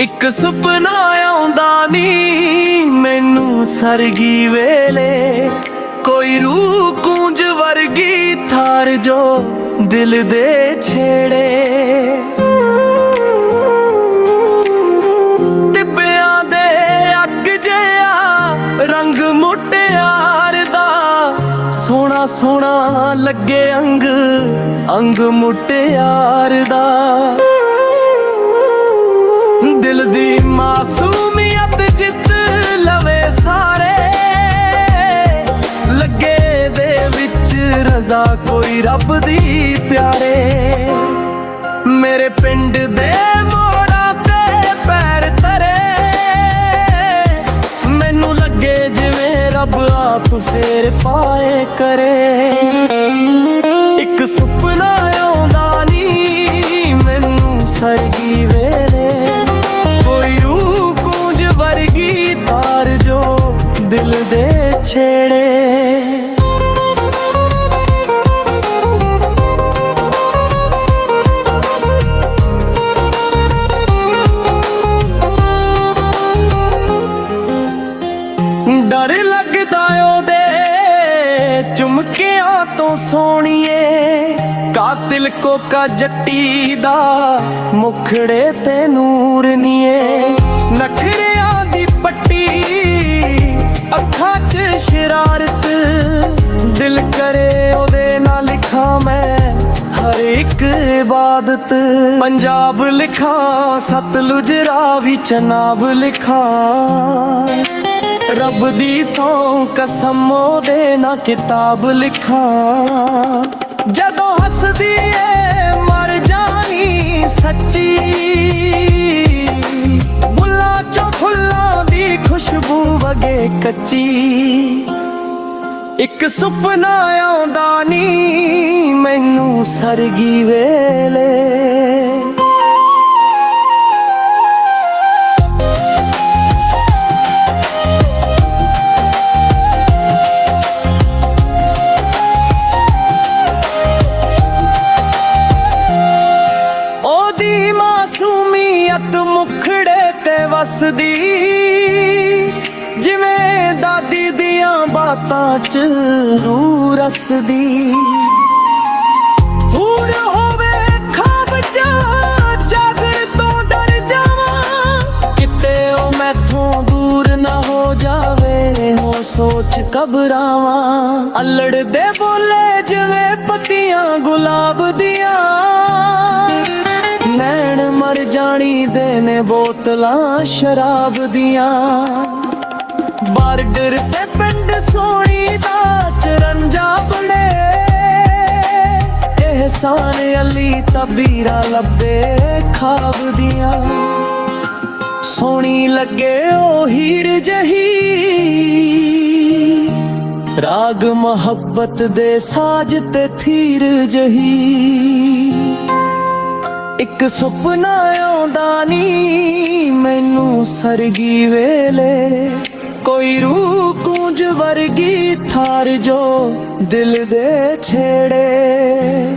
ਇੱਕ ਸੁਪਨਾ ਆਉਂਦਾ ਨੀ ਮੈਨੂੰ ਸਰਗੀ ਵੇਲੇ, ਕੋਈ ਰੂਹ ਗੂੰਜ ਵਰਗੀ ਥਾਰ ਜੋ ਦਿਲ ਦੇ ਛੇੜੇ। ਟਿੱਬਿਆਂ ਦੇ ਅੱਗ ਜਿਹਾ ਰੰਗ ਮੁਟਿਆਰ ਦਾ, ਸੋਹਣਾ ਸੋਹਣਾ ਲੱਗੇ ਅੰਗ ਅੰਗ ਮੁਟਿਆਰ ਦਾ। ਦਿਲ ਦੀ ਮਾਸੂਮੀਅਤ ਜਿੱਤ ਲਵੇ ਸਾਰੇ, ਲੱਗੇ ਦੇ ਵਿੱਚ ਰਜ਼ਾ ਕੋਈ ਰੱਬ ਦੀ ਪਿਆਰੇ। ਮੇਰੇ ਪਿੰਡ ਦੇ ਮੋੜਾਂ ਤੇ ਪੈਰ ਧਰੇ, ਮੈਨੂੰ ਲੱਗੇ ਜਿਵੇਂ ਰੱਬ ਆਪ ਫੇਰ ਪਾਏ ਕਰੇ। ਇੱਕ ਸੁਪਨਾ ਆਉਂਦਾ ਨੀ ਮੈਨੂੰ ਸਰਗੀ ਵੇਲੇ, ਵਰਗੀ ਤਾਰ ਜੋ ਦਿਲ ਦੇ ਛੇੜੇ। ਡਰ ਲੱਗਦਾ ਉਹਦੇ ਚੁਮਕਿਆਂ ਤੋਂ ਸੋਹਣੀਏ, ਕਾਤਿਲ ਕੋਕਾ ਜੱਟੀ ਦਾ ਮੁਖੜੇ ਤੇ ਨੂਰ ਨੀਏ। ਨਖਰਿਆਂ ਦੀ ਪੱਟੀ ਅੱਖਾਂ 'ਚ ਸ਼ਰਾਰਤ, ਦਿਲ ਕਰੇ ਉਹਦੇ ਨਾਲ ਲਿਖਾਂ ਮੈਂ ਹਰ ਇੱਕ ਇਬਾਦਤ। ਪੰਜਾਬ ਲਿਖਾਂ ਸਤਲੁਜ ਰਾਵੀ ਚਨਾਬ ਲਿਖਾਂ, ਰੱਬ ਦੀ ਸੌਂ ਕਸਮ ਉਹਦੇ ਨਾਲ ਕਿਤਾਬ ਲਿਖਾਂ। ਜਦੋਂ ਹੱਸਦੀ ਏ ਮਰ ਜਾਣੀ ਸੱਚੀ, ਬੁੱਲਾਂ ਚੋਂ ਫੁੱਲਾਂ ਦੀ ਖੁਸ਼ਬੂ ਵਗੇ ਕੱਚੀ। ਇੱਕ ਸੁਪਨਾ ਆਉਂਦਾ ਨੀ ਮੈਨੂੰ ਸਰਗੀ ਵੇਲੇ। ਉਹਦੀ ਮਾਸੂਮੀਅਤ ਮੁਖੜੇ ਤੇ ਵਸਦੀ, ਜਿਵੇਂ ਦਾਦੀ ਦੀਆਂ ਬਾਤਾਂ 'ਚ ਰੂਹ ਰਸਦੀ। ਹੂਰ ਹੋਵੇ ਖਾਬ 'ਚ ਜਾਗਣ ਤੋਂ ਡਰ ਜਾਵਾਂ, ਕਿਤੇ ਉਹ ਮੈਥੋਂ ਦੂਰ ਨਾ ਹੋ ਜਾਵੇ ਹੋ ਸੋਚ ਘਬਰਾਵਾਂ। ਅਲੜ ਦੇ ਬੋਲੇ ਜਿਵੇਂ ਪੱਤੀਆਂ ਗੁਲਾਬ ਦੀਆਂ, ਨੈਣ ਮਰ ਜਾਣੀ ਦੇ ਨੇ ਬੋਤਲਾਂ ਸ਼ਰਾਬ ਦੀਆਂ। ਬਾਰਡਰ ਤੇ ਪਿੰਡ ਸੋਹਣੀ ਦਾ ਚਰੰਜਾ ਬਣੇ, ਇਹਸਾਨ ਅਲੀ ਤਬੀਰਾਂ ਲੱਭੇ ਖਾਬ ਦੀਆਂ। ਸੋਹਣੀ ਲੱਗੇ ਉਹ ਹੀਰ ਜਹੀ, ਰਾਗ ਮੁਹੱਬਤ ਦੇ ਸਾਜ ਤੇ ਥੀਰ ਜਹੀ। ਇੱਕ ਸੁਪਨਾ ਆਉਂਦਾ ਨੀ ਮੈਨੂੰ ਸਰਗੀ ਵੇਲੇ, ਕੋਈ ਰੂਹ ਗੂੰਜ ਵਰਗੀ ਥਾਰ ਜੋ ਦਿਲ ਦੇ ਛੇੜੇ।